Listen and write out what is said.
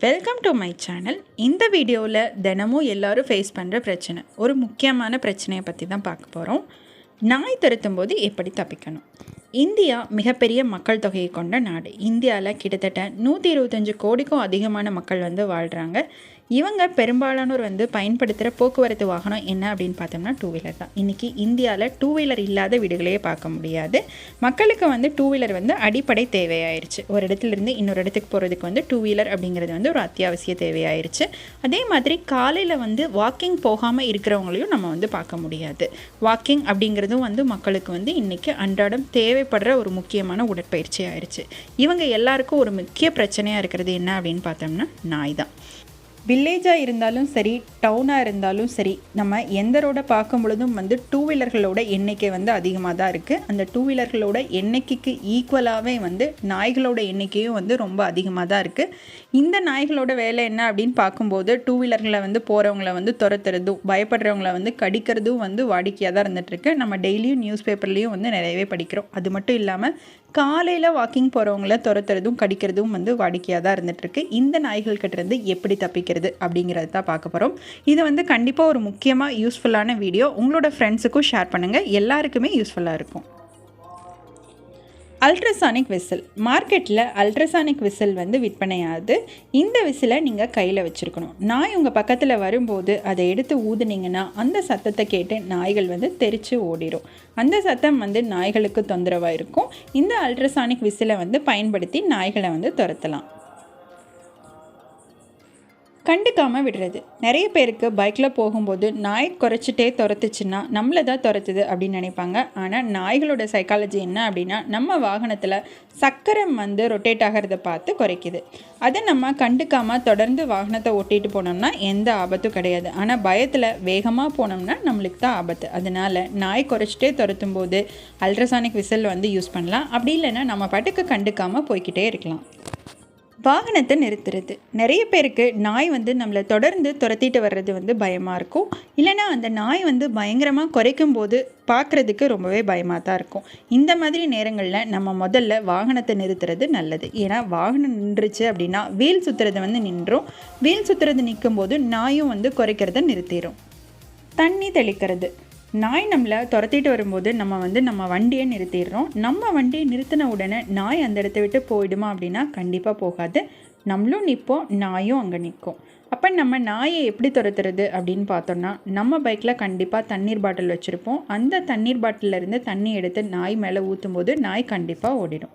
Welcome to my channel. இந்த வீடியோவில் தினமும் எல்லோரும் ஃபேஸ் பண்ணுற பிரச்சனை, ஒரு முக்கியமான பிரச்சனையை பற்றி தான் பார்க்க போகிறோம். நாய் துரத்தும் போது எப்படி தப்பிக்கணும். இந்தியா மிகப்பெரிய மக்கள் தொகையை கொண்ட நாடு. இந்தியாவில் கிட்டத்தட்ட 125 கோடிக்கும் அதிகமான மக்கள் வாழ்கிறாங்க. இவங்க பெரும்பாலானோர் பயன்படுத்துகிற போக்குவரத்து வாகனம் என்ன அப்படின்னு பார்த்தோம்னா டூ வீலர் தான். இன்றைக்கி இந்தியாவில் டூ வீலர் இல்லாத வீடுகளையே பார்க்க முடியாது. மக்களுக்கு டூ வீலர் அடிப்படை தேவையாயிருச்சு. ஒரு இடத்துலேருந்து இன்னொரு இடத்துக்கு போகிறதுக்கு டூ வீலர் அப்படிங்கிறது ஒரு அத்தியாவசிய தேவையாயிருச்சு. அதே மாதிரி காலையில் வாக்கிங் போகாமல் இருக்கிறவங்களையும் நம்ம பார்க்க முடியாது. வாக்கிங் அப்படிங்கிறதும் மக்களுக்கு இன்றைக்கி அன்றாடம் தேவைப்படுற ஒரு முக்கியமான உடற்பயிற்சி ஆயிடுச்சு. இவங்க எல்லாருக்கும் ஒரு முக்கிய பிரச்சனையாக இருக்கிறது என்ன அப்படின்னு பார்த்தோம்னா நாய் தான். வில்லேஜாக இருந்தாலும் சரி, டவுனாக இருந்தாலும் சரி, நம்ம எந்த ரோடை பார்க்கும் பொழுதும் டூ வீலர்களோட எண்ணிக்கை அதிகமாக தான் இருக்குது. அந்த டூ வீலர்களோட எண்ணிக்கைக்கு ஈக்குவலாகவே நாய்களோட எண்ணிக்கையும் ரொம்ப அதிகமாக தான் இருக்குது. இந்த நாய்களோட வேலை என்ன அப்படின்னு பார்க்கும்போது டூ வீலர்களை போகிறவங்கள துரத்துறதும் பயப்படுறவங்கள கடிக்கிறதும் வாடிக்கையாக தான் இருந்துகிட்ருக்கு. நம்ம டெய்லியும் நியூஸ் பேப்பர்லேயும் நிறையவே படிக்கிறோம். அது மட்டும் இல்லாமல் காலையில் வாக்கிங் போகிறவங்கள துரத்துறதும் கடிக்கிறதும் வாடிக்கையாக தான் இருந்துகிட்ருக்கு. இந்த நாய்கள்கிட்டருந்து எப்படி தப்பிக்கிறது அப்படிங்கிறது தான் பார்க்க போகிறோம். இது கண்டிப்பாக ஒரு முக்கியமாக யூஸ்ஃபுல்லான வீடியோ. உங்களோட ஃப்ரெண்ட்ஸுக்கும் ஷேர் பண்ணுங்கள், எல்லாருக்குமே யூஸ்ஃபுல்லாக இருக்கும். அல்ட்ராசானிக் விசில் மார்க்கெட்டில் அல்ட்ராசானிக் விசில் விற்பனையாகுது. இந்த விசிலை நீங்கள் கையில் வச்சுருக்கணும். நாய் உங்கள் பக்கத்தில் வரும்போது அதை எடுத்து ஊதுனீங்கன்னா அந்த சத்தத்தை கேட்டு நாய்கள் தெரித்து ஓடிடும். அந்த சத்தம் நாய்களுக்கு தொந்தரவாக இருக்கும். இந்த அல்ட்ராசானிக் விசிலை பயன்படுத்தி நாய்களை துரத்தலாம். கண்டுக்காமல் விடுறது. நிறைய பேருக்கு பைக்கில் போகும்போது நாய் குறைச்சிட்டே துரத்துச்சுன்னா நம்மளை தான் துரத்துது அப்படின்னு நினைப்பாங்க. ஆனால் நாய்களோட சைக்காலஜி என்ன அப்படின்னா, நம்ம வாகனத்தில் சக்கரம் ரொட்டேட் ஆகிறத பார்த்து குறைக்குது. அதை நம்ம கண்டுக்காமல் தொடர்ந்து வாகனத்தை ஓட்டிகிட்டு போனோம்னா எந்த ஆபத்தும் கிடையாது. ஆனால் பயத்தில் வேகமாக போனோம்னா நம்மளுக்கு தான் ஆபத்து. அதனால் நாய் குறைச்சிட்டே துரத்தும் போது அல்ட்ராசானிக் விசில் யூஸ் பண்ணலாம். அப்படி இல்லைன்னா நம்ம பாட்டுக்கு கண்டுக்காமல் போய்கிட்டே இருக்கலாம். வாகனத்தை நிறுத்துறது. நிறைய பேருக்கு நாய் நம்மளை தொடர்ந்து துரத்திட்டு வர்றது பயமாக இருக்கும். இல்லைனா அந்த நாய் பயங்கரமாக குறைக்கும் போது பார்க்குறதுக்கு ரொம்பவே பயமாக தான் இருக்கும். இந்த மாதிரி நேரங்களில் நம்ம முதல்ல வாகனத்தை நிறுத்துறது நல்லது. ஏன்னா வாகனம் நின்றுச்சு அப்படின்னா வீல் சுற்றுறது நின்றும். வீல் சுற்றுறது நிற்கும் போது நாயும் குறைக்கிறத நிறுத்திடும். தண்ணி தெளிக்கிறது. நாய் நம்மளை துரத்திட்டு வரும்போது நம்ம வண்டியை நிறுத்திடுறோம். நம்ம வண்டியை நிறுத்தின உடனே நாய் அந்த இடத்த விட்டு போயிடுமா அப்படின்னா கண்டிப்பாக போகாது. நம்மளும் நிற்போம், நாயும் அங்கே நிற்கும். அப்போ நம்ம நாயை எப்படி துரத்துறது அப்படின்னு பார்த்தோன்னா, நம்ம பைக்கில் கண்டிப்பாக தண்ணீர் பாட்டில் வச்சுருப்போம். அந்த தண்ணீர் பாட்டிலேருந்து தண்ணி எடுத்து நாய் மேலே ஊற்றும் போது நாய் கண்டிப்பாக ஓடிடும்.